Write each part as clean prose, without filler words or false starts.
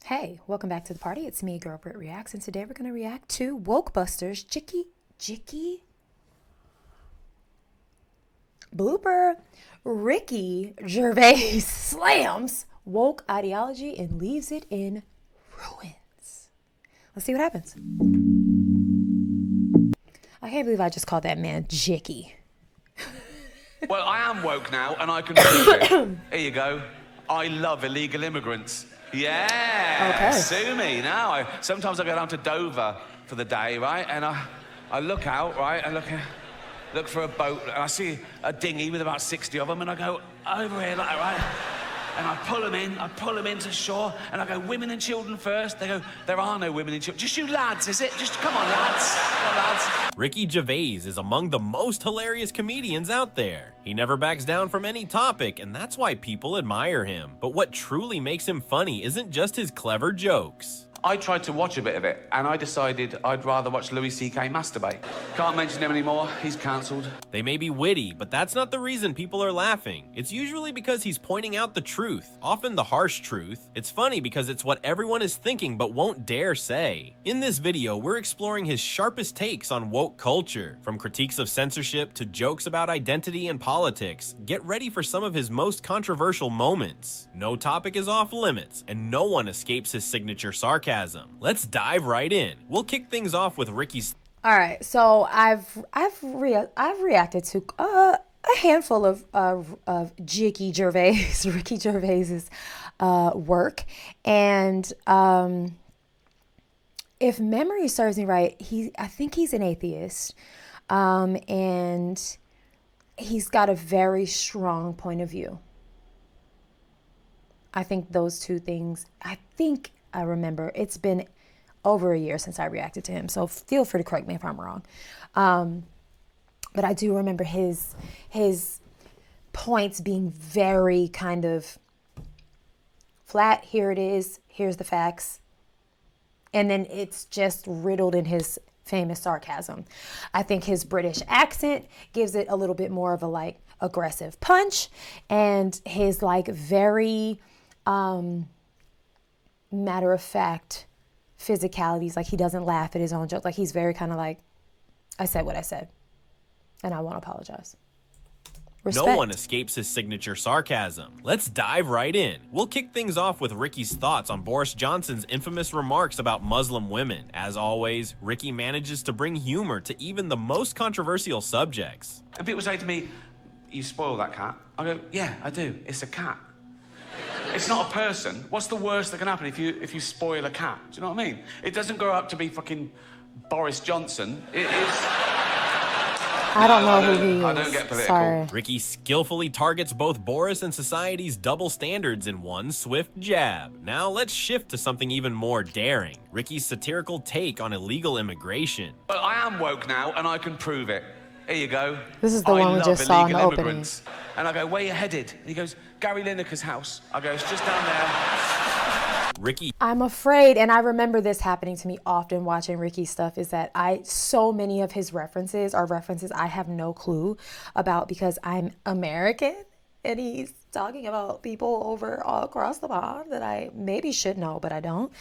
Hey, welcome back to the party. It's me, Girl Brit Reacts, and today we're going to react to Wokebusters Jicky blooper. Ricky Gervais slams woke ideology and leaves it in ruins. Let's see what happens. I can't believe I just called that man Jicky. Well, I am woke now, and I can prove it. Here you go. I love illegal immigrants. Yeah. Okay. Sue me now. Sometimes I go down to Dover for the day, right? And I look out, right? I look for a boat, and I see a dinghy with about 60 of them, and I go over here, like, right? And I pull them into shore, and I go, women and children first. They go, there are no women and children. Just you lads, is it? Just come on, lads. Come on, lads. Ricky Gervais is among the most hilarious comedians out there. He never backs down from any topic, and that's why people admire him. But what truly makes him funny isn't just his clever jokes. I tried to watch a bit of it, and I decided I'd rather watch Louis C.K. masturbate. Can't mention him anymore. He's cancelled. They may be witty, but that's not the reason people are laughing. It's usually because he's pointing out the truth, often the harsh truth. It's funny because it's what everyone is thinking but won't dare say. In this video, we're exploring his sharpest takes on woke culture, from critiques of censorship to jokes about identity and politics. Get ready for some of his most controversial moments. No topic is off limits, and no one escapes his signature sarcasm. Let's dive right in. We'll kick things off with Ricky's. All right, so I've reacted to a handful of Ricky Gervais's work, and if memory serves me right, I think he's an atheist, and he's got a very strong point of view. I think those two things. I remember it's been over a year since I reacted to him, so feel free to correct me if I'm wrong. But I do remember his points being very kind of flat. Here it is. Here's the facts. And then it's just riddled in his famous sarcasm. I think his British accent gives it a little bit more of a like aggressive punch, and his like very matter of fact physicalities, like he doesn't laugh at his own jokes, like he's very kind of like, I said what I said and I won't apologize. Respect. No one escapes his signature sarcasm. Let's dive right in. We'll kick things off with Ricky's thoughts on Boris Johnson's infamous remarks about Muslim women. As always, Ricky manages to bring humor to even the most controversial subjects. And people say to me, you spoil that cat. I go, yeah, I do. It's a cat. It's not a person. What's the worst that can happen if you spoil a cat? Do you know what I mean? It doesn't grow up to be fucking Boris Johnson. It is... I don't know who he is. I don't get political. Sorry. Ricky skillfully targets both Boris and society's double standards in one swift jab. Now let's shift to something even more daring. Ricky's satirical take on illegal immigration. But I am woke now, and I can prove it. Here you go. This is the one we just saw in the opening. And I go, where you headed? And he goes, Gary Lineker's house. I go, it's just down there. Ricky. I'm afraid, and I remember this happening to me often watching Ricky stuff, is that so many of his references are references I have no clue about because I'm American, and he's talking about people over all across the pond that I maybe should know, but I don't.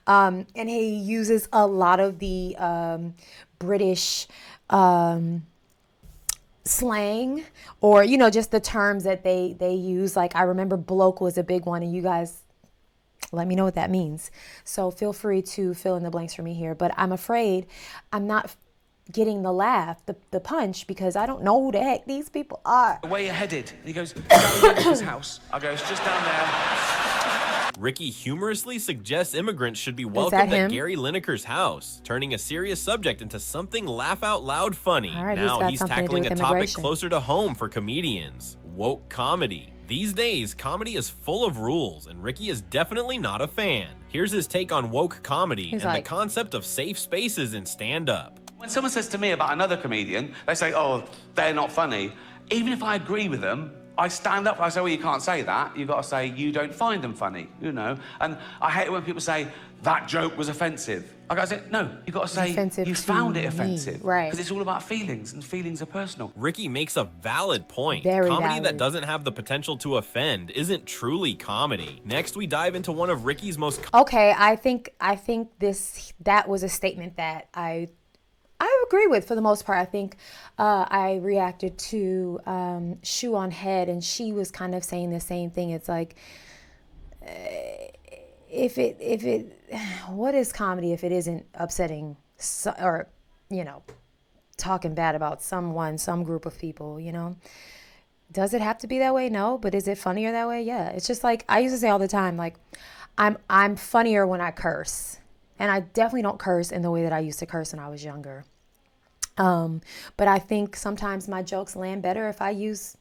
And he uses a lot of the British slang, or just the terms that they use. Like I remember bloke was a big one, and you guys let me know what that means, so feel free to fill in the blanks for me here. But I'm afraid I'm not getting the laugh, the punch, because I don't know who the heck these people are. Where you headed? And he goes, Gary Lineker's house. I go, it's just down there. Ricky humorously suggests immigrants should be welcomed at Gary Lineker's house, turning a serious subject into something laugh-out-loud funny. Right, now he's tackling a topic closer to home for comedians: woke comedy. These days, comedy is full of rules, and Ricky is definitely not a fan. Here's his take on woke comedy and the concept of safe spaces in stand-up. When someone says to me about another comedian, they say, oh, they're not funny. Even if I agree with them, I stand up, I say, well, you can't say that. You've got to say, you don't find them funny, you know? And I hate it when people say, that joke was offensive. I gotta say, no, you've got to say, Offensive you to found it me. offensive. Right. Because it's all about feelings, and feelings are personal. Ricky makes a valid point. Very Comedy valid. that doesn't have the potential to offend isn't truly comedy. Next, we dive into one of Ricky's most Okay, I think that was a statement that I agree with for the most part. I think I reacted to Shoe on Head, and she was kind of saying the same thing. It's like, what is comedy if it isn't upsetting or, you know, talking bad about someone, some group of people, you know? Does it have to be that way? No, but is it funnier that way? Yeah. It's just like I used to say all the time, like I'm funnier when I curse, and I definitely don't curse in the way that I used to curse when I was younger. But I think sometimes my jokes land better if I use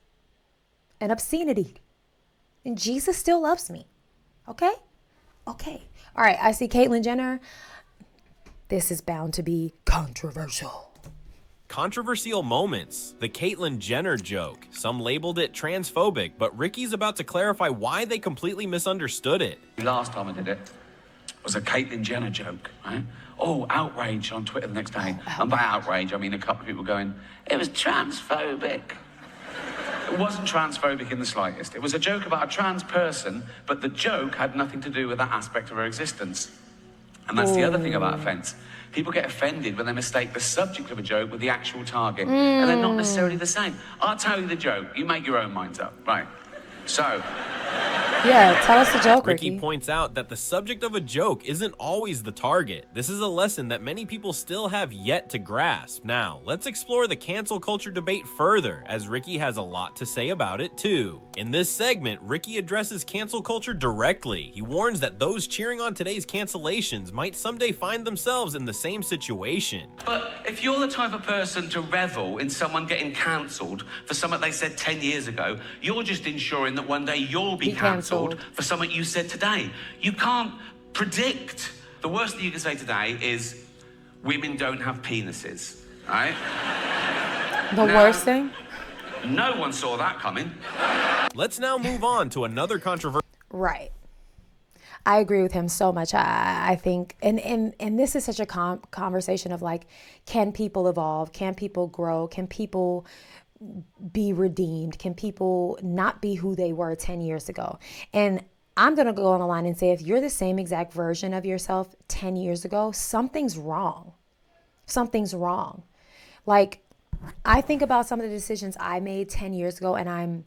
an obscenity, and Jesus still loves me. Okay. Okay. All right. I see Caitlyn Jenner. This is bound to be controversial. controversial moments. The Caitlyn Jenner joke. Some labeled it transphobic, but Ricky's about to clarify why they completely misunderstood it. Last time I did it was a Caitlyn Jenner joke, right? Oh, outrage on Twitter the next day. And by outrage, I mean a couple of people going, it was transphobic. It wasn't transphobic in the slightest. It was a joke about a trans person, but the joke had nothing to do with that aspect of her existence. And that's the other thing about offence. People get offended when they mistake the subject of a joke with the actual target. And they're not necessarily the same. I'll tell you the joke. You make your own minds up. Right. So... Yeah, tell us the joke, Ricky Ricky. points out that the subject of a joke isn't always the target. This is a lesson that many people still have yet to grasp. Now, let's explore the cancel culture debate further, as Ricky has a lot to say about it too. In this segment, Ricky addresses cancel culture directly. He warns that those cheering on today's cancellations might someday find themselves in the same situation. But if you're the type of person to revel in someone getting cancelled for something they said 10 years ago, you're just ensuring that one day you'll be cancelled for something you said today. You can't predict. The worst thing you can say today is women don't have penises, right? The worst thing? No one saw that coming. Let's now move on to another controversial. Right. I agree with him so much. I think, and this is such a conversation of like, can people evolve? Can people grow? Can people be redeemed? Can people not be who they were 10 years ago? And I'm going to go on the line and say, if you're the same exact version of yourself 10 years ago, something's wrong. Something's wrong. Like, I think about some of the decisions I made 10 years ago and I'm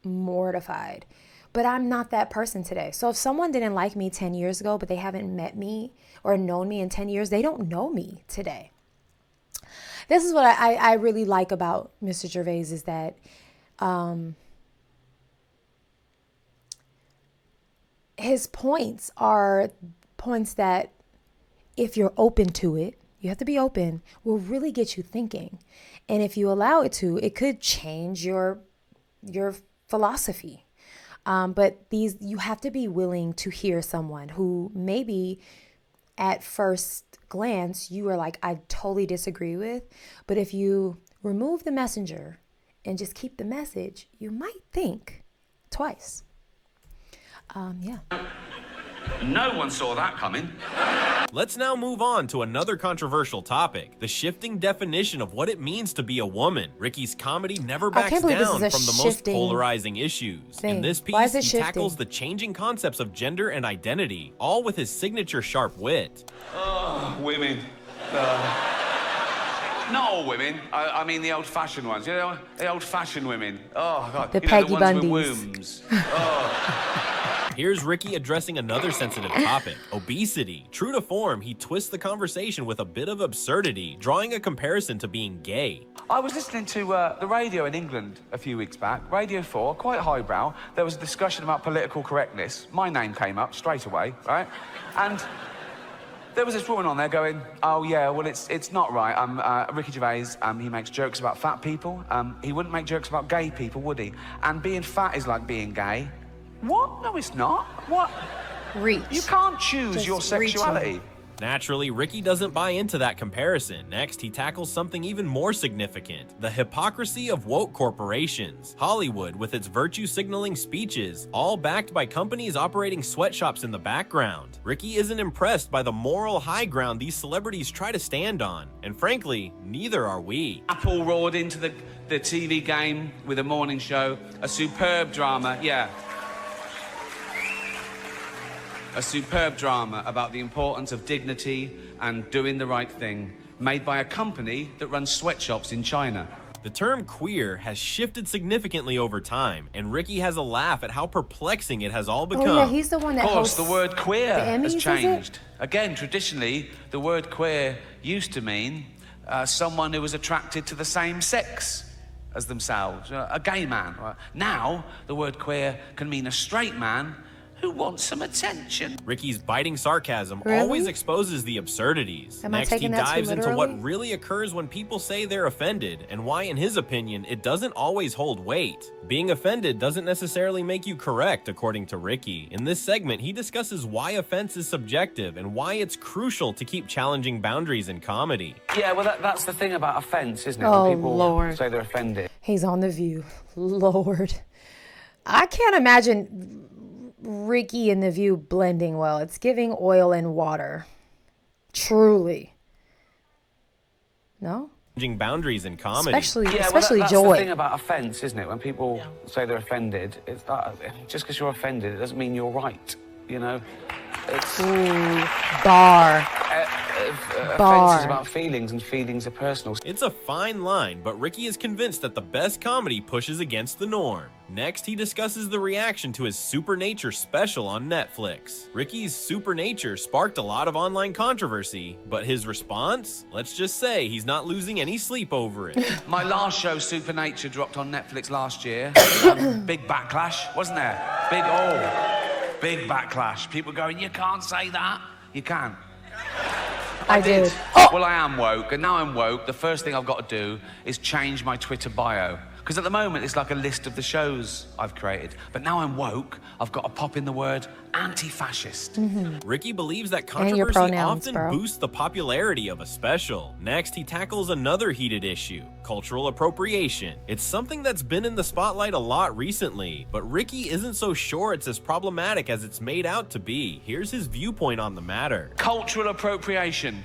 mortified. But I'm not that person today. So if someone didn't like me 10 years ago, but they haven't met me or known me in 10 years, they don't know me today. This is what I really like about Mr. Gervais is that his points are points that if you're open to it, you have to be open, will really get you thinking. And if you allow it to, it could change your philosophy. But you have to be willing to hear someone who maybe at first glance you are like, I totally disagree with, but if you remove the messenger and just keep the message, you might think twice. Yeah. No one saw that coming. Let's now move on to another controversial topic, the shifting definition of what it means to be a woman. Ricky's comedy never backs down from the most polarizing issues. In this piece, he tackles the changing concepts of gender and identity, all with his signature sharp wit. Oh, women. Not all women. I mean the old-fashioned ones. You know, the old-fashioned women. Oh, God. The Peggy the ones Bundys. with wombs. Oh. Here's Ricky addressing another sensitive topic, obesity. True to form, he twists the conversation with a bit of absurdity, drawing a comparison to being gay. I was listening to the radio in England a few weeks back, Radio 4, quite highbrow. There was a discussion about political correctness. My name came up straight away, right? And there was this woman on there going, oh yeah, well it's not right. Ricky Gervais, he makes jokes about fat people. He wouldn't make jokes about gay people, would he? And being fat is like being gay. What? No, it's not. What? Reach. You can't choose your sexuality. Naturally, Ricky doesn't buy into that comparison. Next, he tackles something even more significant: the hypocrisy of woke corporations. Hollywood, with its virtue signaling speeches, all backed by companies operating sweatshops in the background. Ricky isn't impressed by the moral high ground these celebrities try to stand on, and frankly, neither are we. Apple roared into the TV game with a morning show, a superb drama, yeah. A superb drama about the importance of dignity and doing the right thing, made by a company that runs sweatshops in China. The term queer has shifted significantly over time, and Ricky has a laugh at how perplexing it has all become. Oh yeah, he's the one that Of course, hosts the word queer the Emmys, has is it? changed. Again, traditionally, the word queer used to mean someone who was attracted to the same sex as themselves, a gay man. Now, the word queer can mean a straight man who wants some attention. Ricky's biting sarcasm Really? always exposes the absurdities. Am I Next, he taking that too dives into literally? what really occurs when people say they're offended, and why, in his opinion, it doesn't always hold weight. Being offended doesn't necessarily make you correct, according to Ricky. In this segment, he discusses why offense is subjective and why it's crucial to keep challenging boundaries in comedy. Yeah, well, that's the thing about offence, isn't it? Oh, When people Lord. say they're offended. He's on The View. Lord. I can't imagine Ricky and The View blending well. It's giving oil and water. Truly. No? Challenging boundaries in comedy. Especially Yeah, especially well, that's Joy. the thing about offence, isn't it? When people say they're offended, it's that, just because you're offended, it doesn't mean you're right, you know? It's, Ooh, bar. offence is about feelings, and feelings are personal. It's a fine line, but Ricky is convinced that the best comedy pushes against the norm. Next, he discusses the reaction to his Supernature special on Netflix. Ricky's Supernature sparked a lot of online controversy, but his response? Let's just say he's not losing any sleep over it. My last show, Supernature, dropped on Netflix last year. Big backlash, wasn't there? Big backlash. People going, you can't say that. You can. I did. Well, I am woke, and now I'm woke. The first thing I've got to do is change my Twitter bio. Because at the moment, it's like a list of the shows I've created. But now I'm woke, I've got to pop in the word anti-fascist. Ricky believes that And your controversy pronouns, often bro. boosts the popularity of a special. Next, he tackles another heated issue: cultural appropriation. It's something that's been in the spotlight a lot recently, but Ricky isn't so sure it's as problematic as it's made out to be. Here's his viewpoint on the matter. Cultural appropriation.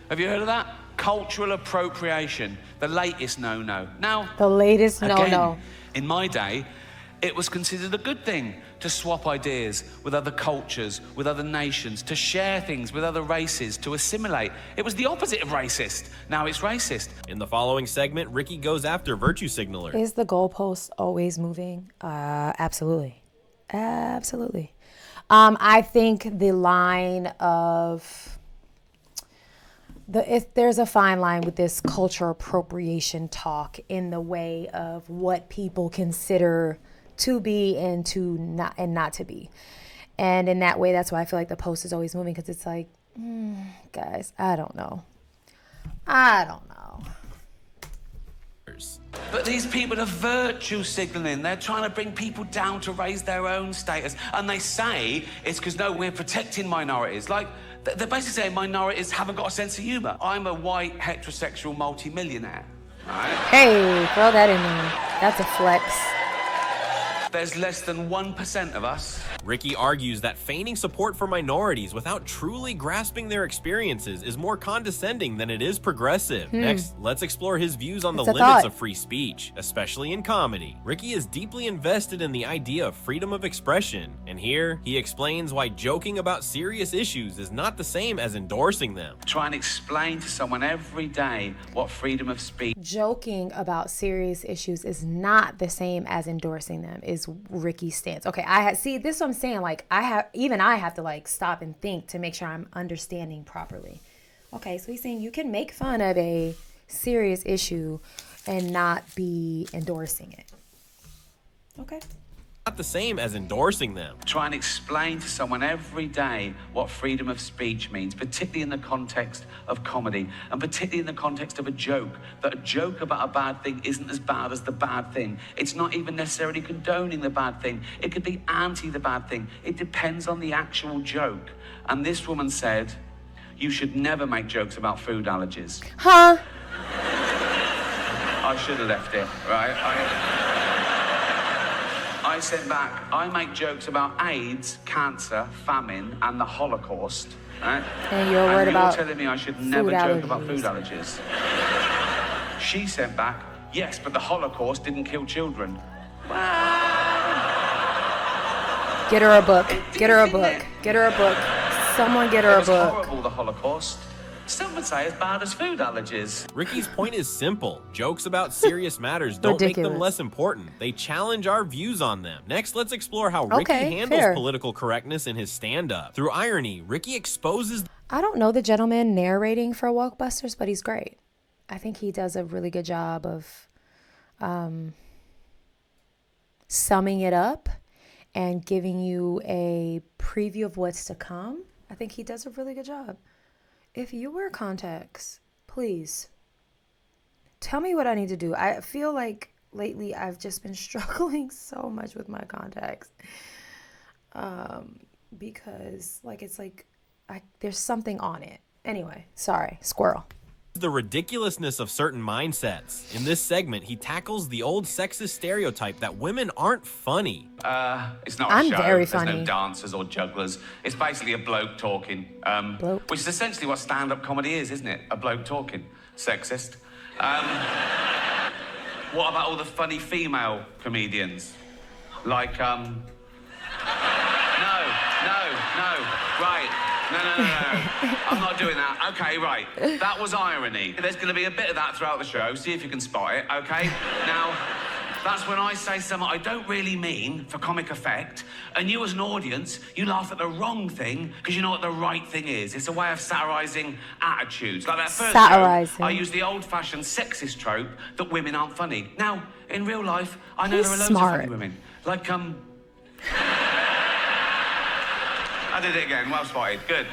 Have you heard of that? Cultural appropriation. The latest no-no. Now, The latest again, no-no. in my day, it was considered a good thing to swap ideas with other cultures, with other nations, to share things with other races, to assimilate. It was the opposite of racist. Now it's racist. In the following segment, Ricky goes after virtue signalers. Is the goalpost always moving? Absolutely. Absolutely. I think the line of if there's a fine line with this culture appropriation talk in the way of what people consider to be and to not to be. And in that way, that's why I feel like the post is always moving, because it's like, guys, I don't know. But these people are virtue signaling. They're trying to bring people down to raise their own status. And they say it's because, no, we're protecting minorities. Like, they're basically saying minorities haven't got a sense of humour. I'm a white, heterosexual multimillionaire, right? Hey, throw that in there. That's a flex. There's less than 1% of us. Ricky argues that feigning support for minorities without truly grasping their experiences is more condescending than it is progressive. Next, let's explore his views on the It's a limits thought. of free speech, especially in comedy. Ricky is deeply invested in the idea of freedom of expression, and here he explains why joking about serious issues is not the same as endorsing them. Try and explain to someone every day what freedom of speech Joking about serious issues is not the same as endorsing them, is Ricky's stance. Okay, see, this is what I'm saying. Like, I have to like stop and think to make sure I'm understanding properly. Okay, so he's saying you can make fun of a serious issue and not be endorsing it. Okay. Not the same as endorsing them. Try and explain to someone every day what freedom of speech means, particularly in the context of comedy, and particularly in the context of a joke, that a joke about a bad thing isn't as bad as the bad thing. It's not even necessarily condoning the bad thing. It could be anti the bad thing. It depends on the actual joke. And this woman said, you should never make jokes about food allergies. Huh? I should have left it, right? I said back, I make jokes about AIDS, cancer, famine, and the Holocaust, right? And you're worried about telling me I should never joke about food allergies. She said back, yes, but the Holocaust didn't kill children. Get her a book. Get her a book. Get her a book. Someone get her It a was book. horrible, the Holocaust. Some would say as bad as food allergies. Ricky's point is simple. Jokes about serious matters don't make them Ridiculous. less important. They challenge our views on them. Next, let's explore how Ricky Okay, handles fair. political correctness in his stand-up. Through irony, Ricky exposes I don't know the gentleman narrating for Wokebusters, but he's great. I think he does a really good job of summing it up and giving you a preview of what's to come. I think he does a really good job. If you wear contacts, please tell me what I need to do. I feel like lately I've just been struggling so much with my contacts because there's something on it. Anyway, sorry, squirrel. the ridiculousness of certain mindsets. In this segment, he tackles the old sexist stereotype that women aren't funny. It's not a I'm show. very There's no funny. dancers or jugglers. It's basically a bloke talking. Bloke. Which is essentially what stand-up comedy is, isn't it? A bloke talking. Sexist. What about all the funny female comedians? Like, No. Right. No. I'm not doing that. Okay, right. That was irony. There's going to be a bit of that throughout the show. See if you can spot it, okay? Now, that's when I say something I don't really mean for comic effect, and you as an audience, you laugh at the wrong thing because you know what the right thing is. It's a way of satirising attitudes. Like that first Satirising. show, I used the old-fashioned sexist trope that women aren't funny. Now, in real life, I know He's there are loads smart. of funny women. Like, I did it again. Well spotted. Good.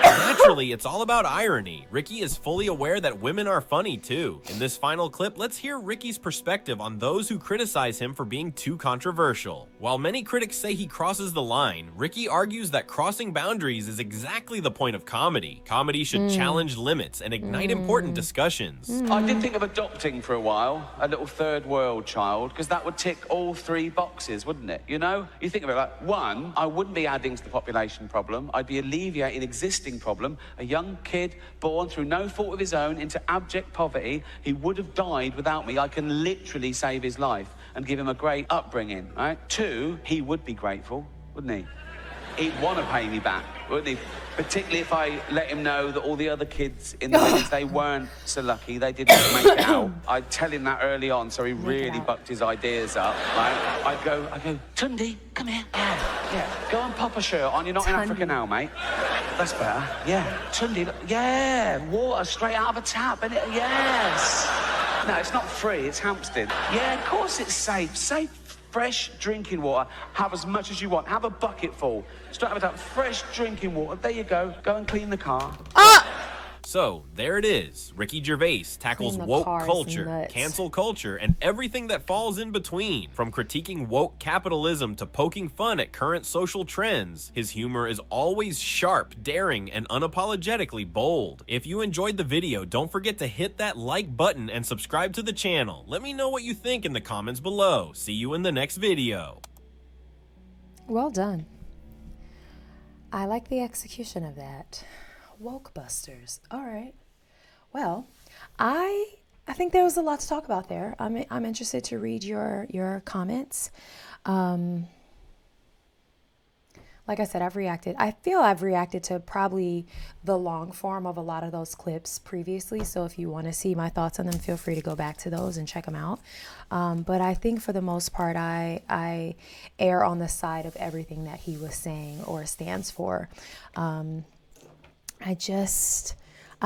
Naturally, it's all about irony. Ricky is fully aware that women are funny too. In this final clip, let's hear Ricky's perspective on those who criticize him for being too controversial. While many critics say he crosses the line, Ricky argues that crossing boundaries is exactly the point of comedy. Comedy should challenge limits and ignite important discussions. I did think of adopting for a while, a little third world child, because that would tick all three boxes, wouldn't it? You know? You think of it like, one, I wouldn't be adding to the population problem. I'd be alleviating existing problem. A young kid born through no fault of his own into abject poverty. He would have died without me. I can literally save his life and give him a great upbringing, right? Two, he would be grateful, wouldn't he? He'd want to pay me back, wouldn't he? Particularly if I let him know that all the other kids in the village, they weren't so lucky, they didn't make it out. I'd tell him that early on, so he really bucked his ideas up, right? I'd go, Tundi, come here. Yeah, go and pop a shirt on. You're not in Africa now, mate. That's better. Yeah. Tundi, yeah, water straight out of a tap, and yes. No, it's not free, it's Hampstead. Yeah, of course it's safe. Safe, fresh drinking water. Have as much as you want. Have a bucket full. Straight out of a tap, fresh drinking water. There you go. Go and clean the car. So, there it is. Ricky Gervais tackles Clean the woke cars culture, nuts. cancel culture, and everything that falls in between. From critiquing woke capitalism to poking fun at current social trends, his humor is always sharp, daring, and unapologetically bold. If you enjoyed the video, don't forget to hit that like button and subscribe to the channel. Let me know what you think in the comments below. See you in the next video. Well done. I like the execution of that. Wokebusters. All right. Well, I think there was a lot to talk about there. I'm interested to read your comments. Like I said, I've reacted. I feel I've reacted to probably the long form of a lot of those clips previously. So if you want to see my thoughts on them, feel free to go back to those and check them out. But I think for the most part, I err on the side of everything that he was saying or stands for. I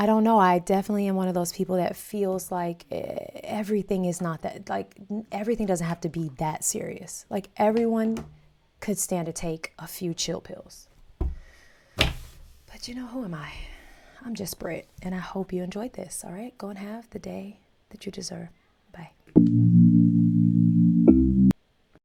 don't know. I definitely am one of those people that feels like everything is not that, like everything doesn't have to be that serious. Like everyone could stand to take a few chill pills. But you know, who am I? I'm just Britt, and I hope you enjoyed this. All right, go and have the day that you deserve. Bye.